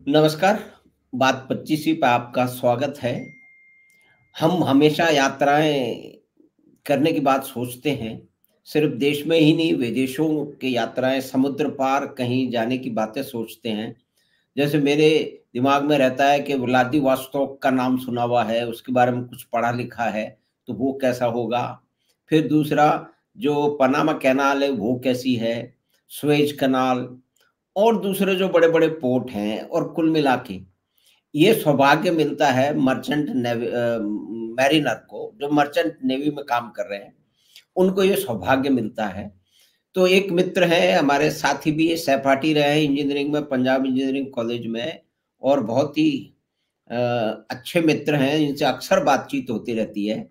नमस्कार। बात 25वीं पे आपका स्वागत है। हम हमेशा यात्राएँ करने की बात सोचते हैं। सिर्फ़ देश में ही नहीं, विदेशों की यात्राएँ, समुद्र पार कहीं जाने की बातें सोचते हैं। जैसे मेरे दिमाग में रहता है कि व्लादिवोस्तोक का नाम सुना हुआ है, उसके बारे में कुछ पढ़ा लिखा है, तो वो कैसा होगा? फिर दूसरा, जो पनामा कैनाल है, वो कैसी है? सुएज़ कैनाल और दूसरे जो बड़े-बड़े पोर्ट हैं, और कुल मिला के ये सौभाग्य मिलता है मैरिनर को, जो मर्चेंट नेवी में काम कर रहे हैं, उनको ये सौभाग्य मिलता है। तो एक मित्र हैं, हमारे साथी भी ये सहपाठी रहे हैं इंजीनियरिंग में, पंजाब इंजीनियरिंग कॉलेज में, और बहुत ही अ, अच्छे मित्र हैं, इनसे अक्सर बातचीत होती रहती है,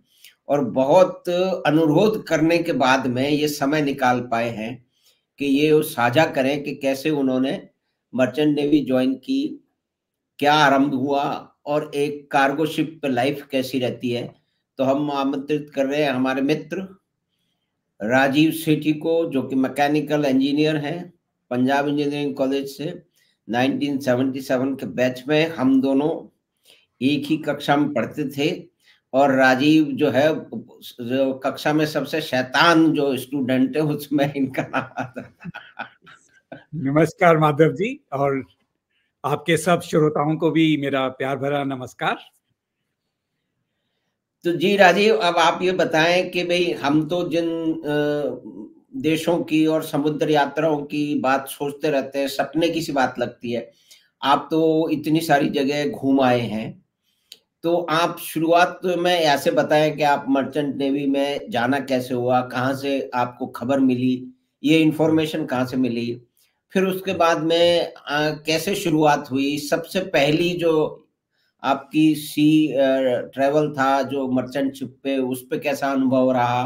और बहुत अनुरोध करने के बाद में ये समय निकाल पाए हैं कि ये साझा करें कि कैसे उन्होंने मर्चेंट नेवी जॉइन की, क्या आरंभ हुआ, और एक कार्गो शिप पे लाइफ कैसी रहती है। तो हम आमंत्रित कर रहे हैं हमारे मित्र राजीव सेठी को, जो कि मैकेनिकल इंजीनियर हैं, पंजाब इंजीनियरिंग कॉलेज से। 1977 के बैच में हम दोनों एक ही कक्षा में पढ़ते थे, और राजीव जो है, जो कक्षा में सबसे शैतान जो स्टूडेंट है, उसमें इनका नाम आता था। नमस्कार माधव जी, और आपके सब श्रोताओं को भी मेरा प्यार भरा नमस्कार। तो जी राजीव, अब आप ये बताएं कि भाई हम तो जिन देशों की और समुद्र यात्राओं की बात सोचते रहते हैं, सपने की सी बात लगती है। आप तो इतनी सारी जगह घूम आए हैं, तो आप शुरुआत में ऐसे बताएं कि आप मर्चेंट नेवी में जाना कैसे हुआ, कहाँ से आपको खबर मिली, ये इन्फॉर्मेशन कहाँ से मिली, फिर उसके बाद में कैसे शुरुआत हुई, सबसे पहली जो आपकी ट्रैवल था जो मर्चेंट शिप पे, उस पे कैसा अनुभव रहा,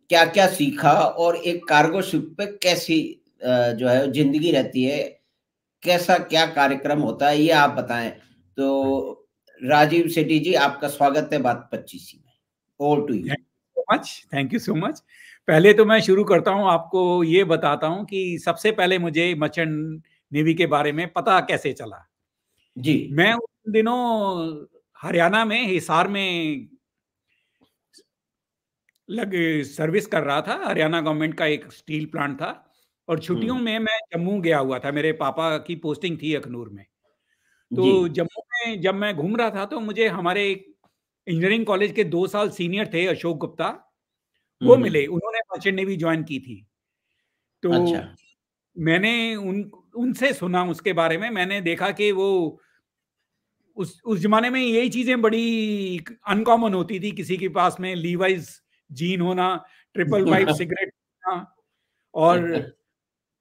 क्या क्या सीखा, और एक कार्गो शिप पे कैसी जो है जिंदगी रहती है, कैसा क्या कार्यक्रम होता है, ये आप बताएं। तो राजीव सेठी जी, आपका स्वागत है बात 25 में। Over to you. Thank you so much. पहले तो मैं शुरू करता हूँ, आपको ये बताता हूँ कि सबसे पहले मुझे मर्चेंट नेवी के बारे में पता कैसे चला। जी। मैं उन दिनों हरियाणा में हिसार में सर्विस कर रहा था। हरियाणा गवर्नमेंट का एक स्टील प्लांट था, और छुट्टियों में मैं जम्मू गया हुआ था। मेरे पापा की पोस्टिंग थी अखनूर में। जी। तो जम्मू में जब मैं घूम रहा था, तो मुझे हमारे इंजीनियरिंग कॉलेज के 2 साल सीनियर थे, अशोक गुप्ता, वो हम्म। मिले। उन्होंने मर्चेंट नेवी ज्वाइन की थी। तो अच्छा। मैंने उनसे सुना उसके बारे में। मैंने देखा कि वो उस जमाने में यही चीजें बड़ी अनकॉमन होती थी, किसी के पास में लीवाइज जीन होना, ट्रिपल वाइट सिगरेट होना। और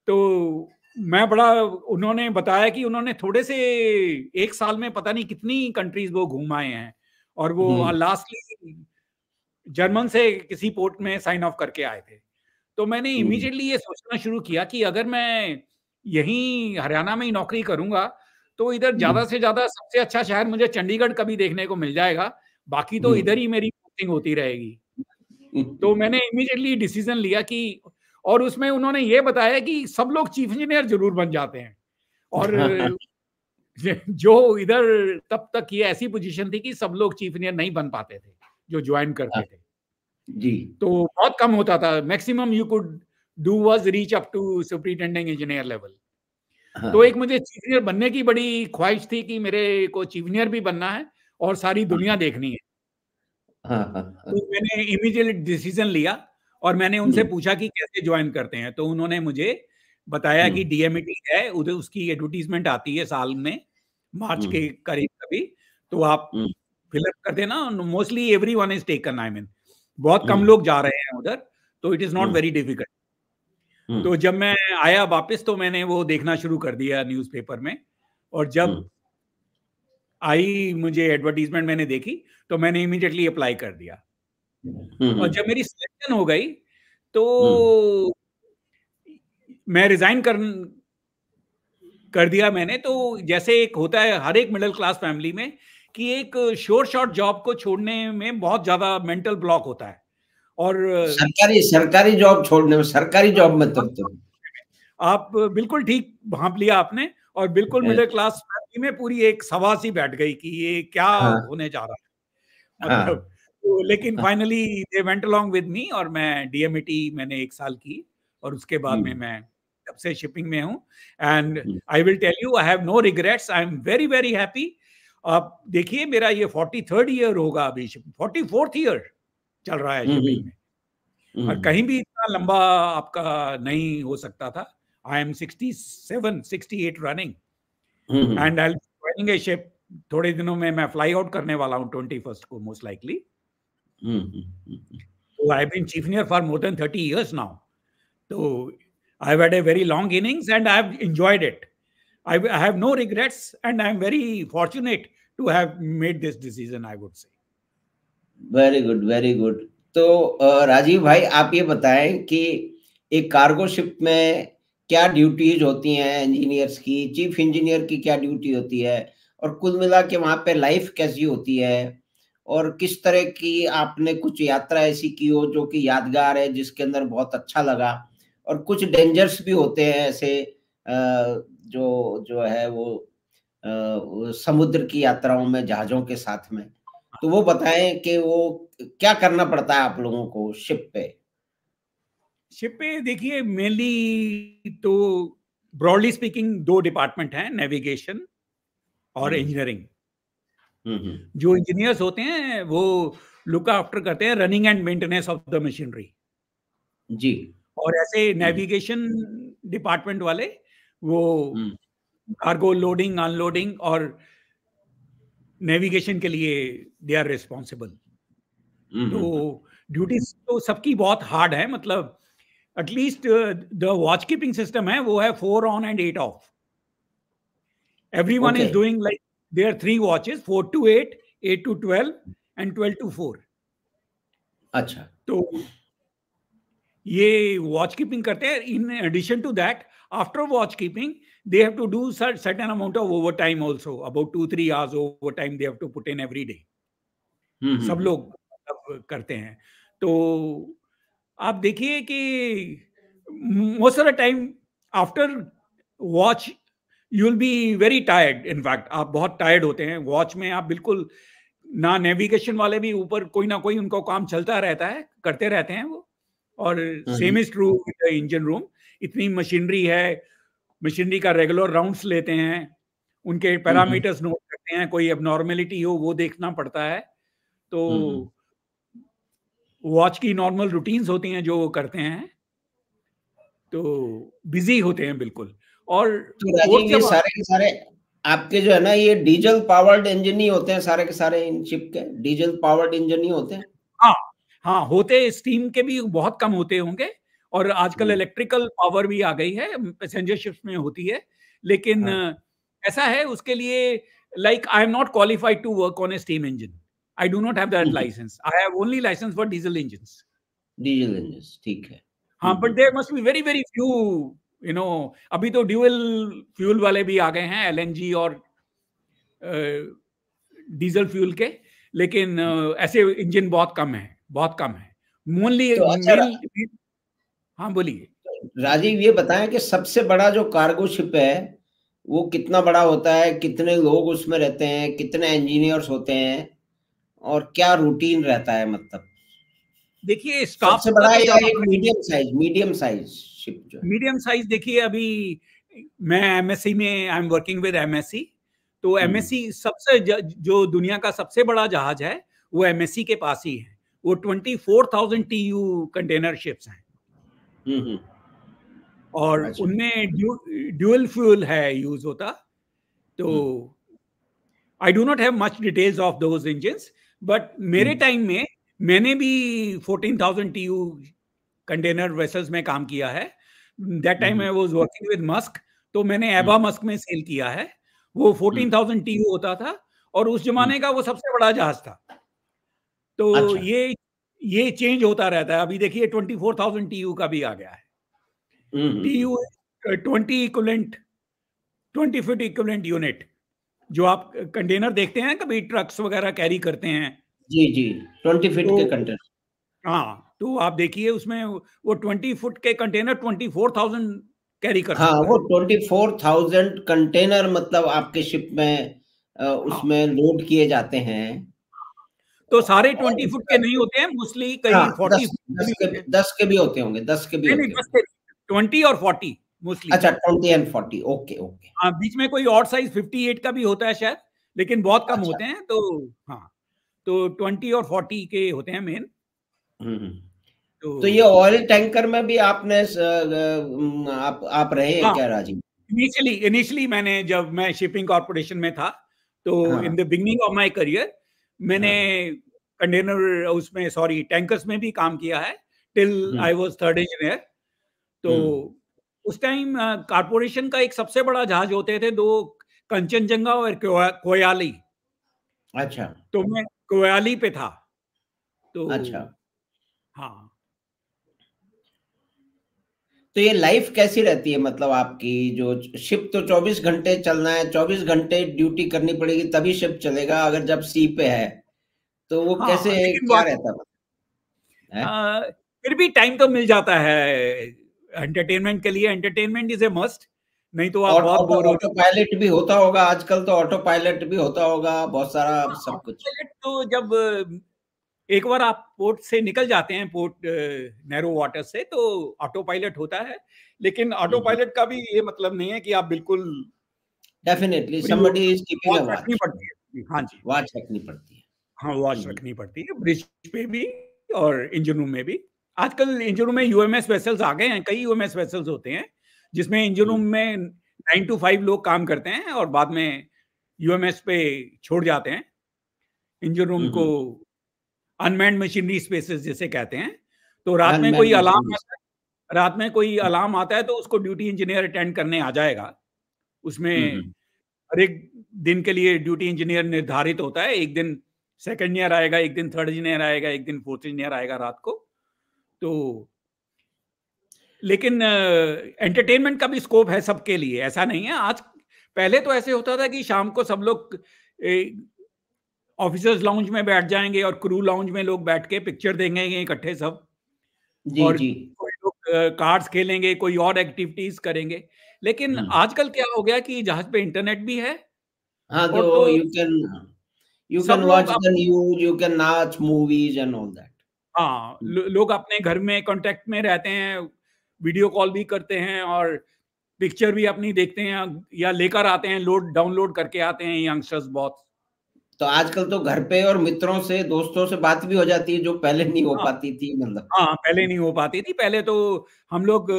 तो मैं बड़ा, उन्होंने बताया कि उन्होंने थोड़े से 1 साल में पता नहीं कितनी कंट्रीज वो घूम आए हैं, और वो लास्टली जर्मन से किसी पोर्ट में साइन ऑफ करके आए थे। तो मैंने इमीडिएटली ये सोचना शुरू किया कि अगर मैं यहीं हरियाणा में ही नौकरी करूंगा, तो इधर ज्यादा से ज्यादा सबसे अच्छा शहर मुझे चंडीगढ़ कभी देखने को मिल जाएगा, बाकी तो इधर ही मेरी पोस्टिंग होती रहेगी। तो मैंने इमीडिएटली डिसीजन लिया कि, और उसमें उन्होंने ये बताया कि सब लोग चीफ इंजीनियर जरूर बन जाते हैं, और जो इधर तब तक ये ऐसी पोजीशन थी कि सब लोग चीफ इंजीनियर नहीं बन पाते थे जो ज्वाइन करते थे। जी। तो बहुत कम होता था। Maximum you could do was reach up to superintending engineer level. तो एक हाँ मुझे चीफ इंजीनियर बनने की बड़ी ख्वाहिश थी कि मेरे को चीफ इंजीनियर भी बनना है और सारी दुनिया देखनी है। हाँ हाँ हाँ। तो मैंने इमीडिएट डिसीजन लिया, और मैंने उनसे पूछा कि कैसे ज्वाइन करते हैं। तो उन्होंने मुझे बताया कि डीएमईटी है, उधर उसकी एडवर्टीजमेंट आती है साल में, मार्च के करीब कभी। तो आप फिलअप कर देना। Mostly everyone is taken, I mean बहुत कम लोग जा रहे हैं उधर, तो it is not very difficult. तो जब मैं आया वापस, तो मैंने वो देखना शुरू कर दिया न्यूज़पेपर में, और जब आई मुझे एडवर्टीजमेंट मैंने देखी, तो मैंने इमीडिएटली अप्लाई कर दिया। और जब मेरी सिलेक्शन हो गई, तो मैं रिजाइन कर दिया मैंने। तो जैसे एक होता है हर एक मिडिल क्लास फैमिली में, कि एक शोर शॉर्ट जॉब को छोड़ने में बहुत ज्यादा मेंटल ब्लॉक होता है। और सरकारी सरकारी जॉब छोड़ने में, सरकारी जॉब में तब तो आप बिल्कुल ठीक भांप लिया आपने। और बिल्कुल मिडिल क्लास फैमिली में पूरी एक सभा सी बैठ गई कि ये क्या हाँ होने जा रहा है, मतलब। हाँ तो लेकिन finally they went along with me, और मैं डीएमईटी मैंने 1 साल की, और उसके बाद में मैं तब से शिपिंग में हूँ। And I will tell you, I have no regrets, I am very very happy. अब देखिए मेरा ये 43rd ईयर होगा अभी, 44th ईयर चल रहा है शिपिंग में, और कहीं भी इतना लंबा आपका नहीं हो सकता था। I am 67 68 running, and I joining A ship. थोड़े दिनों में मैं फ्लाई आउट करने वाला हूँ 21st को most likely. So I've been chief engineer for more than 30 years now. So I've had a very long innings and I've enjoyed it. I have no regrets and I'm very fortunate to have made this decision, I would say. Very good, very good. तो राजीव भाई, आप ये बताएं कि एक cargo ship में क्या duties होती हैं इंजीनियर्स की, चीफ इंजीनियर की क्या ड्यूटी होती है, और कुल मिला के वहाँ पे लाइफ कैसी होती है, और किस तरह की आपने कुछ यात्रा ऐसी की हो जो कि यादगार है, जिसके अंदर बहुत अच्छा लगा, और कुछ डेंजर्स भी होते हैं ऐसे जो जो है वो समुद्र की यात्राओं में जहाजों के साथ में, तो वो बताएं कि वो क्या करना पड़ता है आप लोगों को शिप पे। शिप पे देखिए मेनली तो ब्रॉडली स्पीकिंग 2 डिपार्टमेंट हैं, नेविगेशन और इंजीनियरिंग। जो इंजीनियर्स होते हैं वो लुक आफ्टर करते हैं running and maintenance of the machinery जी। और ऐसे नेविगेशन डिपार्टमेंट वाले वो कार्गो लोडिंग अनलोडिंग और नेविगेशन के लिए दे आर रिस्पॉन्सिबल। तो ड्यूटीज तो सबकी बहुत हार्ड है, मतलब at least the watch keeping system है वो है 4 on and 8 off. Everyone is doing like there 3 watches, 4 to 8, 8 to 12 and 12 to 4। अच्छा, तो ये वॉच कीपिंग करते हैं। In addition to that, after watch keeping they have to do certain amount of overtime also, about 2-3 hours overtime they have to put in every day। सब लोग करते हैं। तो आप देखिए कि most of the time after watch you will be very tired, in fact आप बहुत टायर्ड होते हैं वॉच में। आप बिल्कुल ना, नेविगेशन वाले भी ऊपर कोई ना कोई उनको काम चलता रहता है, करते रहते हैं वो। और same is true with the engine room. इतनी मशीनरी है, मशीनरी का रेगुलर राउंड्स लेते हैं, उनके पैरामीटर्स नोट करते हैं, कोई एबनॉर्मेलिटी हो वो देखना पड़ता है। तो वॉच की नॉर्मल रूटीन्स होती हैं जो वो करते हैं, तो बिजी होते हैं बिल्कुल। और तो राजीव ये सारे के सारे आपके जो है ना, ये डीजल पावर्ड इंजन ही होते हैं सारे के सारे इन शिप के? डीजल पावर्ड इंजन ही होते हैं? हाँ हाँ, होते, स्टीम के भी बहुत कम होते होंगे, और आजकल इलेक्ट्रिकल पावर भी आ गई है, पैसेंजर शिप्स में होती है। लेकिन ऐसा है उसके लिए, like I am not qualified to work on a steam engine. I do not have that licence. I have only licence for diesel engines. Diesel engine, ठीक है। हाँ, but there must be very very few, you know. अभी तो dual fuel वाले भी आ गए हैं, LNG और डीजल फ्यूल के, लेकिन ऐसे इंजन बहुत कम है, बहुत कम है। मोनली तो अच्छा, हाँ बोलिए। राजीव ये बताएं कि सबसे बड़ा जो कार्गो शिप है वो कितना बड़ा होता है, कितने लोग उसमें रहते हैं, कितने इंजीनियर्स होते हैं, और क्या रूटीन रहता है, मतलब देखिए स्टाफ सबसे बड़ा या एक मीडियम साइज शिप जो है? मीडियम साइज देखिए, अभी मैं एमएससी में, I am working with MSc. तो एमएससी सबसे जो दुनिया का सबसे बड़ा जहाज है वो एमएससी के पास ही है। वो 24,000 TEU कंटेनर शिप्स हैं, और अच्छा। उनमें ड्यूअल फ्यूल है यूज होता। तो आई do not have much details of those engines, but मेरे टाइम में मैंने भी 14,000 TEU कंटेनर वेसल्स में काम किया है। That time I was working with Musk, तो मैंने एबा मस्क में सेल किया है। वो 14,000 TEU होता था, और उस जमाने का वो सबसे बड़ा जहाज था। तो अच्छा। ये चेंज होता रहता है। अभी देखिए 24,000 TEU का भी आ गया है। TEU 20 फीट इक्विवेलेंट यूनिट, जो आप कंटेनर देखते हैं कभी ट्रक्स वगैरह कैरी करते हैं। जी जी, 20 फीट के कंटेनर। हाँ, तो आप देखिए उसमें वो 20 फुट के कंटेनर 24,000 कैरी कर हाँ, सकता वो है। 24,000 कंटेनर मतलब आपके शिप में हाँ, उसमें लोड किए जाते हैं। तो सारे और 20 फुट के उसका नहीं होते हैं, मोस्टली हाँ, कई 40 10 फुट के 10 भी के होते हैं। 10 के भी होते होंगे, 10 के भी नहीं, नहीं, होते 10 होंगे। के 20 और 40 मोस्टली। अच्छा, 20 एंड 40, ओके, ओके। हाँ, बीच में कोई और साइज़ 58 का भी होता है शायद, लेकिन बहुत कम अच्छा। होते हैं, तो हाँ, तो 20 और 40 के होते हैं मेन। हुँ, हुँ। तो तो ये ऑयल टैंकर में भी आपने आप रहे हैं हाँ, क्या राजीव? इनिशियली इनिशियली मैंने जब मैं शिपिंग कॉर्पोरेशन में था, तो इन हाँ, the beginning of my career मैंने हाँ। कंटेनर उसमें सॉरी टैंकर्स में भी काम किया है till hmm, I was third engineer. तो हुँ। उस टाइम कॉर्पोरेशन का एक सबसे बड़ा जहाज होते थे 2, कंचनजंगा और कोयाली। अच्छा, तो मैं कोयाली पे था। तो अच्छा। हाँ। तो ये लाइफ़ कैसी रहती है मतलब आपकी जो शिप तो 24 घंटे चलना है, 24 घंटे ड्यूटी करनी पड़ेगी तभी शिप चलेगा अगर जब सी पे है, तो वो हाँ, कैसे लेकिन क्या रहता है? हैं? फिर भी टाइम तो मिल जाता है एंटरटेनमेंट के लिए। एंटरटेनमेंट इज़ अ मस्ट, नहीं तो आप बहुत बोर हो ऑटो जाओगे। पायलट भी होता होगा आजकल तो ऑटो पायलट भी होता होगा, बहुत सारा हाँ, सब ऑटो कुछ। पायलट तो जब एक बार आप पोर्ट से निकल जाते हैं, पोर्ट नैरो वाटर से, तो ऑटो पायलट होता है। लेकिन हुँ, ऑटो हुँ। पायलट का भी ये मतलब नहीं है कि आप बिल्कुल डेफिनिटली फ्री हो। Somebody is keeping a watch रखनी वॉच। पड़ती है। हाँ जी। वॉच रखनी पड़ती है। हाँ, वॉच हुँ, रखनी पड़ती है, ब्रिज पे भी और इंजन रूम में भी। आजकल इंजन रूम में यूएमएस वेसल्स आ गए हैं, कई यूएमएस वेसल्स होते हैं, जिसमें इंजन हुँ, रूम में 9 टू 5 लोग काम करते हैं और बाद में यूएमएस पे छोड़ जाते हैं। इंजन रूम हुँ, को हुँ। अनमैन्ड मशीनरी स्पेसेस जिसे कहते हैं। तो रात में अनमैन्ड कोई अलार्म मशीनरीज़। आता है, तो उसको ड्यूटी इंजीनियर अटेंड करने आ जाएगा। उसमें हुँ, हुँ। हर एक दिन के लिए ड्यूटी इंजीनियर निर्धारित होता है। एक दिन सेकंड ईयर आएगा, एक दिन थर्ड इंजीनियर आएगा, एक दिन फोर्थ इंजीनियर आएगा रात को। तो लेकिन एंटरटेनमेंट का भी स्कोप है सबके लिए, ऐसा नहीं है। आज पहले तो ऐसे होता था कि शाम को सब लोग ऑफिसर्स लाउंज में बैठ जाएंगे और क्रू लाउंज में लोग बैठ के पिक्चर देखेंगे इकट्ठे सब। जी, और जी। कोई लोग कार्ड्स खेलेंगे, कोई और एक्टिविटीज करेंगे। लेकिन हुँ। आजकल क्या हो गया कि जहाज पे इंटरनेट भी है हाँ, और जो तो यू सब कैन लोग watch the news, you can watch movies and all that. हाँ, हुँ, लोग अपने घर में कांटेक्ट में रहते हैं, वीडियो कॉल भी करते हैं और पिक्चर भी अपनी देखते हैं या लेकर आते हैं, डाउनलोड करके आते हैं यंगस्टर्स बहुत। तो आजकल तो घर पे और मित्रों से, दोस्तों से बात भी हो जाती है जो पहले नहीं हो हाँ, पाती थी मतलब। हाँ, पहले नहीं हो पाती थी। पहले तो हम लोग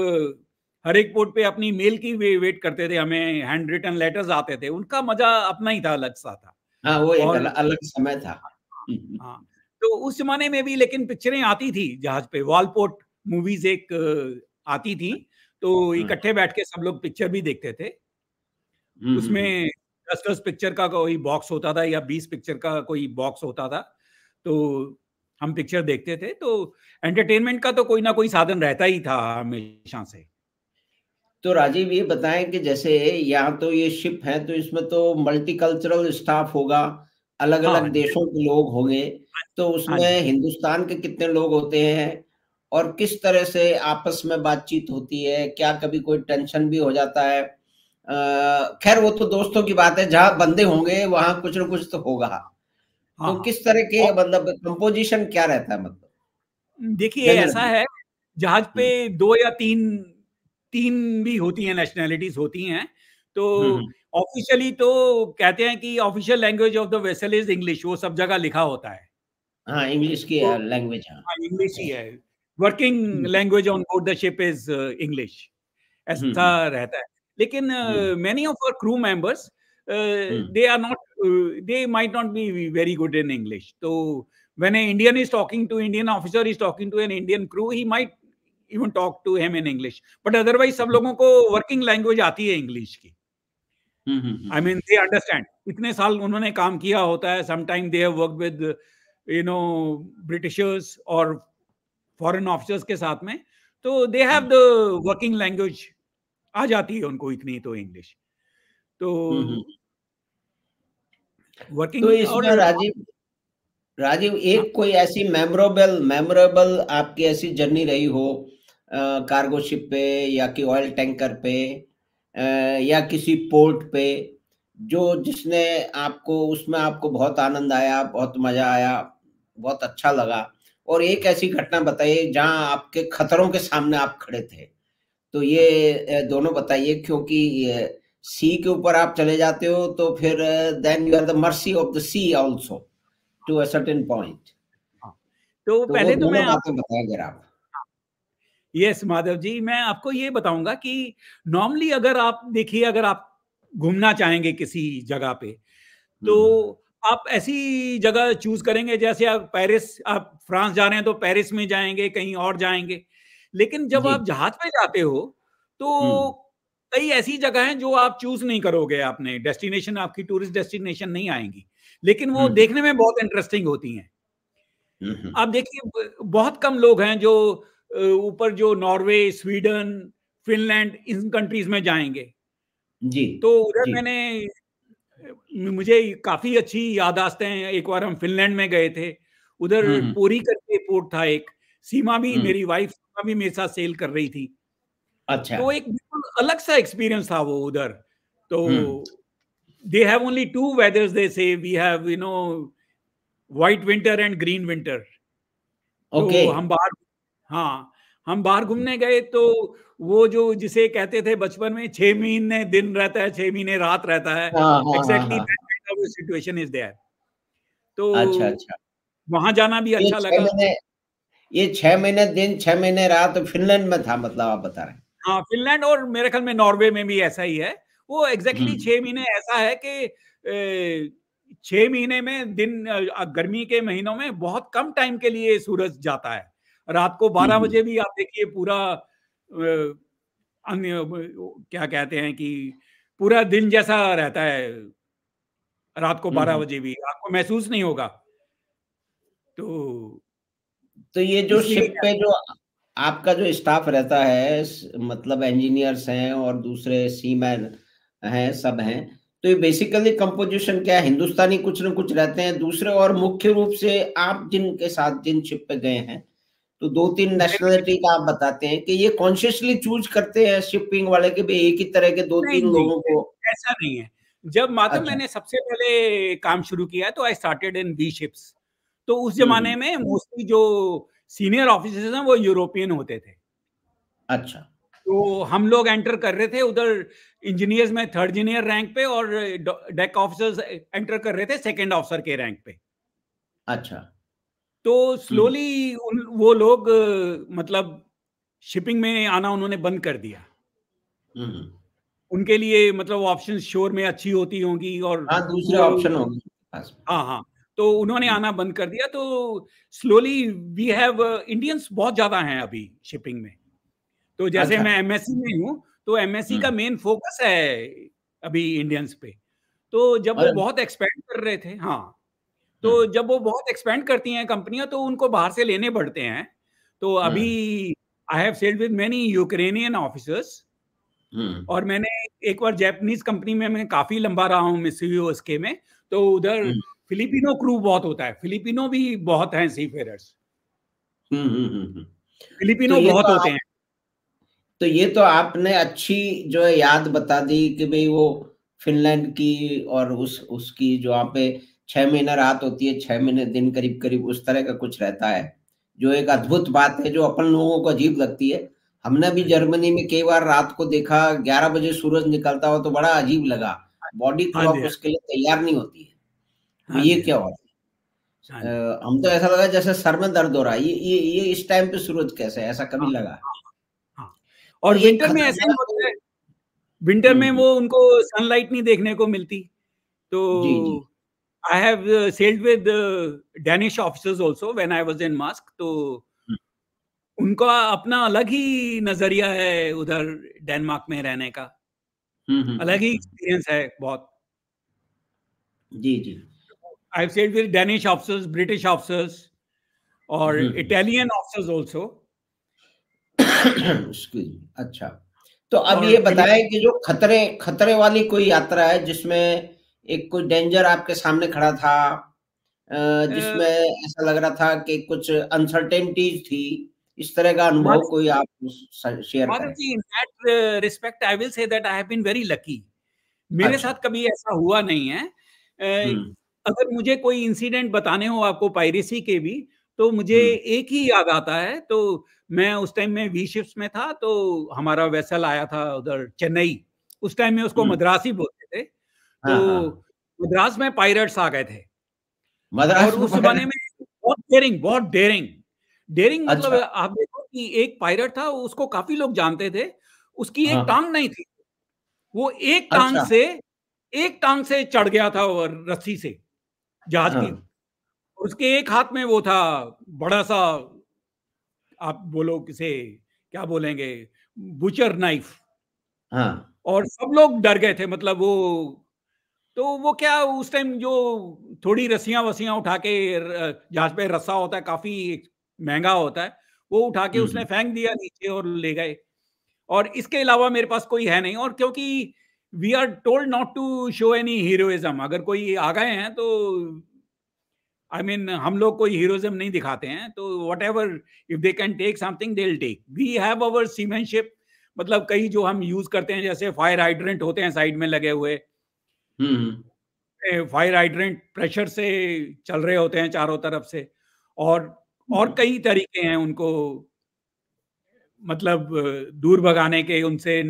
हर एक पोर्ट पे अपनी मेल की वेट करते थे, हमें हैंड रिटन लेटर्स आते थे, उनका मज़ा अपना ही था, अलग-सा था। हाँ, वो एक और अलग समय था। हुँ, हुँ। हाँ, तो उस ज़माने में भी लेकिन पिक्चरें आती थी जहाज पे, वॉलपोर्ट मूवीज़ एक आती थी, तो हुँ, इकट्ठे बैठ के सब लोग पिक्चर भी देखते थे। हुँ, हुँ, हुँ। उसमें 10-10 पिक्चर का कोई बॉक्स होता था या 20 पिक्चर का कोई बॉक्स होता था, तो हम पिक्चर देखते थे। तो एंटरटेनमेंट का तो कोई ना कोई साधन रहता ही था हमेशा से। तो राजीव ये बताएँ कि जैसे यहाँ तो ये शिप है तो इसमें तो मल्टीकल्चरल स्टाफ होगा, हाँ अलग-अलग जी, देशों के लोग होंगे, हाँ तो जी, हाँ उसमें जी। हिंदुस्तान के कितने लोग होते हैं? और किस तरह से आपस में बातचीत होती है? क्या कभी कोई टेंशन भी हो जाता है? खैर वो तो दोस्तों की बात है, जहाँ बंदे होंगे वहाँ कुछ न कुछ तो होगा। हाँ, तो हाँ। किस तरह के और मतलब कंपोज़िशन क्या रहता है मतलब देखिए ऐसा जनरली? है, जहाज हुँ, पे 2 या 3 भी होती हैं, नेशनैलिटीज़ होती हैं। तो हुँ, हुँ। ऑफ़िशियली तो कहते हैं कि official language of the vessel is English, वो सब जगह लिखा होता है। हाँ, इंग्लिश की तो लैंग्वेज हाँ। हाँ, इंग्लिश ही है। Working um, language on board the ship is English, um, ऐसा हुँ, रहता है। लेकिन um, many of our crew members um, they are not they might not be very good in English. तो when an Indian is talking to Indian officer is talking to an Indian crew, he might even talk to him in English. But otherwise सब लोगों को working language आती है English की। Um, um, um, I um. Mean they understand. इतने साल उन्होंने काम किया होता है, some time they have worked with you know Britishers और फॉरेन ऑफिसर्स के साथ में, तो they have the working language, आ जाती है उनको इतनी तो इंग्लिश। तो हुँ, हुँ। तो वर्किंग और इसमें राजीव राजीव हाँ, एक कोई ऐसी मेमोरेबल मेमोरेबल आपकी ऐसी जर्नी रही हो, कार्गो शिप पे या कि ऑयल टैंकर पे या किसी पोर्ट पे, जो जिसने आपको उसमें आपको बहुत आनंद आया, बहुत मजा आया, बहुत अच्छा लगा? और एक ऐसी घटना बताइए जहां आपके खतरों के सामने आप खड़े थे। तो ये दोनों बताइए, क्योंकि सी के ऊपर आप चले जाते हो तो फिर then you are the mercy of the sea also to a certain point. हाँ, तो तो वो पहले तो मैं दोनों आप बातें बताएं अगर आप। यस माधव जी, मैं आपको ये बताऊंगा कि नॉर्मली अगर आप देखिए, अगर आप घूमना चाहेंगे किसी जगह पे, तो हम्म। आप ऐसी जगह चूज करेंगे, जैसे आप पेरिस, आप फ्रांस जा रहे हैं तो पेरिस में जाएंगे, कहीं और जाएंगे। लेकिन जब जी। आप जहाज में जाते हो तो हम्म। कई ऐसी जगह हैं जो आप चूज नहीं करोगे, आपने डेस्टिनेशन, आपकी टूरिस्ट डेस्टिनेशन नहीं आएंगी, लेकिन वो हम्म। देखने में बहुत इंटरेस्टिंग होती हैं। हम्म। आप देखिए, बहुत कम लोग हैं जो ऊपर जो नॉर्वे, स्वीडन, फिनलैंड, इन कंट्रीज में जाएंगे। जी। तो उधर जी। मुझे काफी अच्छी याददाश्तें हैं। एक बार हम फिनलैंड में गए थे, उधर हम्म। पोरी करके पोर्ट था एक। सीमा भी, हम्म। मेरी वाइफ सीमा भी मेरे साथ सेल कर रही थी। अच्छा। तो एक बिल्कुल अलग सा एक्सपीरियंस था वो उधर। तो hmm. They have only two weathers, they say we have white winter and green winter. Okay. तो हम बाहर, हाँ, हम बाहर घूमने गए तो वो जो जिसे कहते थे बचपन में 6 महीने दिन रहता है, 6 महीने रात रहता है, हाँ हाँ हाँ एग्जैक्टली हाँ। That kind of situation is there. तो अच्छा अच्छा। वहां जाना भी ये अच्छा छह लगा। महीने ये 6 महीने दिन 6 महीने रात फिनलैंड में था, मतलब आप बता रहे हैं? हाँ, फिनलैंड और मेरे ख्याल में नॉर्वे में भी ऐसा ही है। वो एग्जैक्टली हम्म। 6 महीने ऐसा है कि 6 महीने में दिन, गर्मी के महीनों में बहुत कम टाइम के लिए सूरज जाता है। रात को 12 बजे भी आप देखिए पूरा अन्य क्या कहते हैं कि पूरा दिन जैसा रहता है। रात को बारह हम्म। बजे भी आपको महसूस नहीं होगा। तो तो ये जो इसलिए शिप पे जो आपका जो स्टाफ रहता है, मतलब इंजीनियर्स हैं और दूसरे सीमैन हैं, सब हैं, तो ये बेसिकली कंपोजिशन क्या है? हिंदुस्तानी कुछ न कुछ रहते हैं दूसरे, और मुख्य रूप से आप जिनके साथ जिन शिप पे गए हैं, तो 2-3 नेशनलिटी का आप बताते हैं कि ये कॉन्शियसली चूज करते हैं शिपिंग वाले के भी एक ही तरह के नहीं, 2-3 नहीं, लोगों को? ऐसा नहीं है। जब माधव अच्छा। मैंने सबसे पहले काम शुरू किया तो I started in B ships. तो उस हम्म। जमाने में मोस्टली जो सीनियर ऑफिसर्स हैं वो यूरोपियन होते थे। अच्छा। तो हम लोग एंटर कर रहे थे उधर, इंजीनियर्स में थर्ड इंजीनियर रैंक पे, और डेक ऑफिसर्स एंटर कर रहे थे सेकंड ऑफिसर के रैंक पे। अच्छा। तो हम्म। स्लोली वो लोग मतलब शिपिंग में आना उन्होंने बंद कर दिया। हम्म। उनके लिए मतलब ऑप्शन श्योर में अच्छी होती होंगी, और हाँ, दूसरे वो, ऑप्शन होंगे पास हाँ, हाँ, तो उन्होंने में। आना बंद कर दिया। तो स्लोली वी हैव इंडियंस बहुत ज़्यादा हैं अभी शिपिंग में। तो जैसे अच्छा। मैं एमएससी में हूँ, तो एमएससी का हम्म। मेन फोकस है अभी इंडियंस पे। तो जब वो अरे। बहुत एक्सपेंड कर रहे थे, हाँ, तो हम्म। जब वो बहुत एक्सपेंड करती हैं कंपनियाँ तो उनको बाहर से लेने पड़ते हैं। तो अभी hmm. I have sailed with many Ukrainian officers. Hmm. और मैंने एक बार जापानीज कंपनी में मैं काफी लंबा रहा हूँ मित्सुबिशी उसके में। तो उधर हम्म। फिलिपिनो क्रू बहुत होता है, फिलिपिनो भी बहुत हैं सीफेयरर्स, हम्म। तो फिलिपिनो ये बहुत तो होते हैं। तो ये तो आपने अच्छी जो है याद बता दी कि भाई वो फिनलैंड की, और उस उसकी जो वहाँ पे 6 महीने रात होती है, 6 महीने दिन, करीब करीब उस तरह का कुछ रहता है, जो एक अद्भुत बात है जो अपन लोगों को अजीब लगती है। हमने भी हाँ जी, जर्मनी में कई बार रात को देखा, 11 बजे सूरज निकलता हो तो बड़ा अजीब लगा। बॉडी हाँ क्लॉक जी, उसके लिए तैयार नहीं होती है। तो हाँ ये जी, हाँ क्या जी, हो रहा हाँ है? जी, हम तो ऐसा लगा जैसे सर में दर्द हो रहा है, ये इस टाइम पे सूरज कैसे है? ऐसा कभी हाँ, लगा? हाँ, हाँ। तो और ये विंटर में ऐसा ही खतरनाक होता तो। है। विंटर में हम्म। वो उनको सनलाइट नहीं देखने को मिलती। तो जी जी। I have sailed with Danish officers also when I was in Maersk. तो उनका अपना अलग ही नजरिया है उधर डेनमार्क में रहने का, अलग ही हम्म। एक्सपीरियंस है बहुत। जी जी। I have sailed with Danish officers, British officers, और hmm. Italian officers also, Excuse me, अच्छा। तो अब और ये बताएं कि जो खतरे खतरे वाली कोई यात्रा है जिसमें एक कोई डेंजर आपके सामने खड़ा था, जिसमें ऐसा लग रहा था कि कुछ अनसर्टेनिटीज थी, इस तरह का अनुभव कोई आप शेयर माधव करें? जी, in that respect I will say that I have been very lucky. मेरे अच्छा। साथ कभी ऐसा हुआ नहीं है। अगर मुझे कोई इंसिडेंट बताने हो आपको पायरेसी के भी, तो मुझे एक ही याद आता है। तो मैं उस टाइम में वी शिप्स में था, तो हमारा वेसल आया था उधर चेन्नई। उस टाइम में उसको मद्रासी बोलते थे। हाँ, तो हाँ। मद्रास में पायरेट्स आ गए थे और मद्रास में उस जमाने में बहुत डेयरिंग डेयरिंग मतलब अच्छा। आप देखो कि एक पायलट था, उसको काफी लोग जानते थे। उसकी हाँ, एक हाँ। टांग नहीं थी, वो अच्छा। एक टांग से चढ़ गया था और रस्सी से जहाज की। हाँ, उसके एक हाथ में वो था बड़ा सा, आप बोलो किसे क्या बोलेंगे, बुचर नाइफ। हाँ। और सब लोग डर गए थे, मतलब वो, तो वो क्या उस टाइम जो थोड़ी रस्सियां वसियां उठा के, जहाज पे रस्सा होता है काफी महंगा होता है, वो उठा के उसने फेंक दिया नीचे और ले गए। और इसके अलावा मेरे पास कोई है नहीं। और क्योंकि we are told not to show any heroism, अगर कोई आ गए हैं तो आई मीन हम लोग कोई हीरोइज्म नहीं दिखाते हैं। तो whatever, if they can take something they will take. We have our seamanship, मतलब कई जो हम यूज करते हैं, जैसे फायर हाइड्रेंट होते हैं साइड में लगे हुए, फायर हाइड्रेंट प्रेशर से चल रहे होते हैं चारों तरफ से। और कई तरीके हैं उनको, मतलब दूर भगाने के, उनसे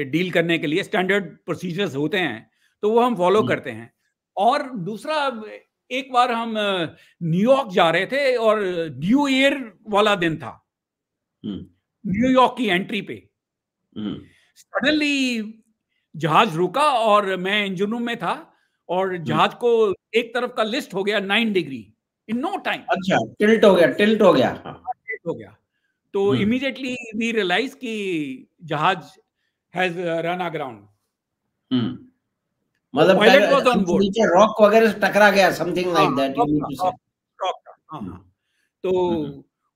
डील करने के लिए स्टैंडर्ड प्रोसीजर्स होते हैं, तो वो हम फॉलो करते हैं। और दूसरा, एक बार हम न्यूयॉर्क जा रहे थे और न्यू ईयर वाला दिन था, न्यूयॉर्क की एंट्री पे सडनली जहाज रुका और मैं इंजन रूम में था, और जहाज को एक तरफ का लिस्ट हो गया 9 डिग्री इन नो टाइम। अच्छा, टिल्ट हो गया। हाँ। हो गया। तो इमीडिएटली वी रियलाइज कि जहाज हैज रन अग्राउंड। तो मतलब पायलट वाज ऑन बोर्ड। नीचे रॉक वगैरह से टकरा गया, समथिंग हाँ, like that, you rock mean था, टू से? रॉक था। हाँ, हाँ। तो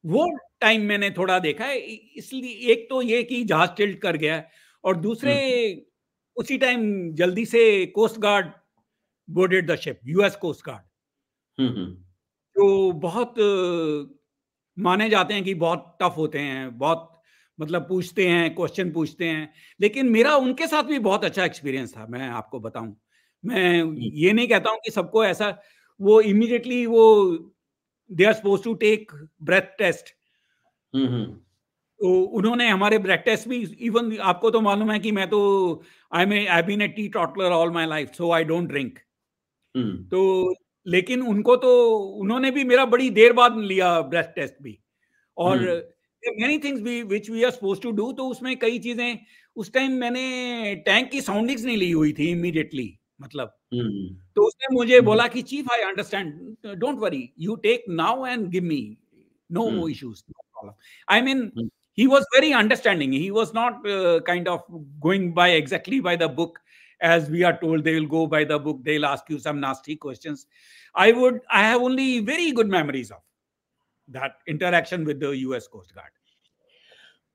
वो टाइम मैंने थोड़ा देखा है। इसलिए एक तो ये कि जहाज टिल्ट कर गया है, और दूसरे उसी टाइम जल्दी से coast guard boarded the ship, US coast guard, जो बहुत माने जाते हैं कि बहुत टफ होते हैं, बहुत मतलब पूछते हैं, क्वेश्चन पूछते हैं। लेकिन मेरा उनके साथ भी बहुत अच्छा एक्सपीरियंस था, मैं आपको बताऊं। मैं ये नहीं कहता हूं कि सबको ऐसा, वो इमीडिएटली वो they are suppose to take breath test. तो उन्होंने हमारे ब्रेथ टेस्ट भी, इवन आपको तो मालूम है कि मैं तो I been a teetotaller all my life, so I don't drink. तो लेकिन उनको तो, उन्होंने भी मेरा बड़ी देर बाद लिया ब्रेथ टेस्ट भी। और मेनी थिंग्स भी which we are suppose to do. तो उसमें कई चीजें, उस टाइम मैंने टैंक की साउंडिंग्स नहीं ली हुई थी इमीडिएटली, मतलब। तो उसने मुझे बोला कि chief I understand, don't worry, you take now and give me, no issues, no problem. I mean he was very understanding. He was not kind of going by exactly by the book, as we are told they will go by the book, they'll ask you some nasty questions. I have only very good memories of that interaction with the US Coast Guard.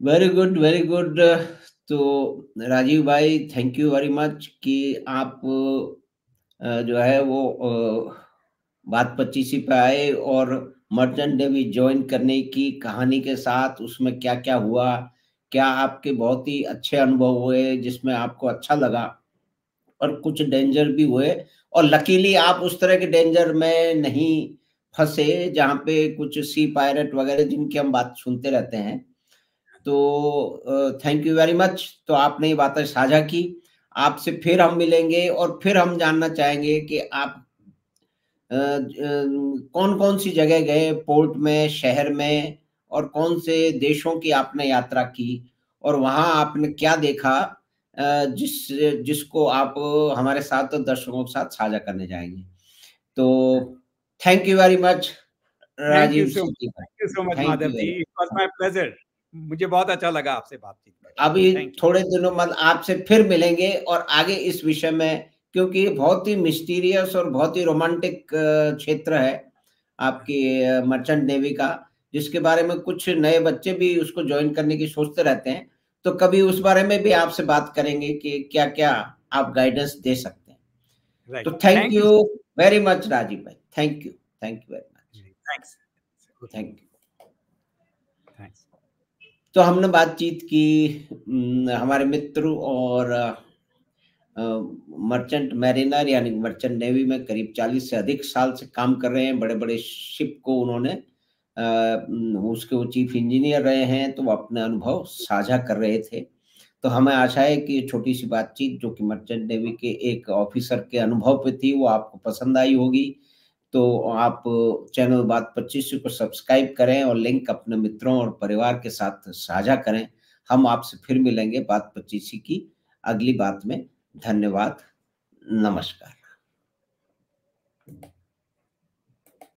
Very good, very good. तो राजीव भाई, thank you very much कि आप जो है वो बात पच्चीसी पे आए, और मर्चेंट नेवी ज्वाइन करने की कहानी के साथ उसमें क्या क्या हुआ, क्या आपके बहुत ही अच्छे अनुभव हुए जिसमें आपको अच्छा लगा, और कुछ डेंजर भी हुए, और लकीली आप उस तरह के डेंजर में नहीं फंसे जहाँ पे कुछ सी पायरेट वगैरह जिनकी हम बात सुनते रहते हैं। तो थैंक यू वेरी मच। तो आपने ये बातें साझा की, आपसे फिर हम मिलेंगे और फिर हम जानना चाहेंगे कि आप कौन-कौन सी जगह गए, पोर्ट में, शहर में, और कौन से देशों की आपने यात्रा की, और वहाँ आपने क्या देखा जिसको आप हमारे साथ और दर्शकों के साथ साझा करने जाएँगे। तो thank you very much Rajiv Sethi भाई। Thank you so much thank Madhav you ji, very it was my pleasure. मुझे बहुत अच्छा लगा आपसे बातचीत अभी करके। Thank you. थोड़े दिनों बाद आपसे फिर मिलेंगे और आगे इस विषय में, क्योंकि ये बहुत ही मिस्टीरियस और बहुत ही रोमांटिक क्षेत्र है आपकी मर्चेंट नेवी का, जिसके बारे में कुछ नए बच्चे भी उसको जॉइन करने की सोचते रहते हैं। तो कभी उस बारे में भी आपसे बात करेंगे कि क्या-क्या आप गाइडेंस दे सकते हैं। तो right, thank thank you. You very much Rajiv भाई। Thank you very much. Thanks. Thank you. Thanks. तो हमने बातचीत की हमारे मित्र और मर्चेंट मैरिनर यानी मर्चेंट नेवी में करीब 40 से अधिक साल से काम कर रहे हैं। बड़े-बड़े शिप को उन्होंने उसके वो चीफ इंजीनियर रहे हैं, तो वो अपने अनुभव साझा कर रहे थे। तो हमें आशा है कि ये छोटी-सी बातचीत जो कि मर्चेंट नेवी के एक ऑफिसर के अनुभव पे थी, वो आपको पसंद आई होगी। तो आप चैनल बात 25 को सब्सक्राइब करें और लिंक अपने मित्रों और परिवार के साथ साझा करें। हम आपसे फिर मिलेंगे बात 25 की अगली बात में। धन्यवाद। नमस्कार।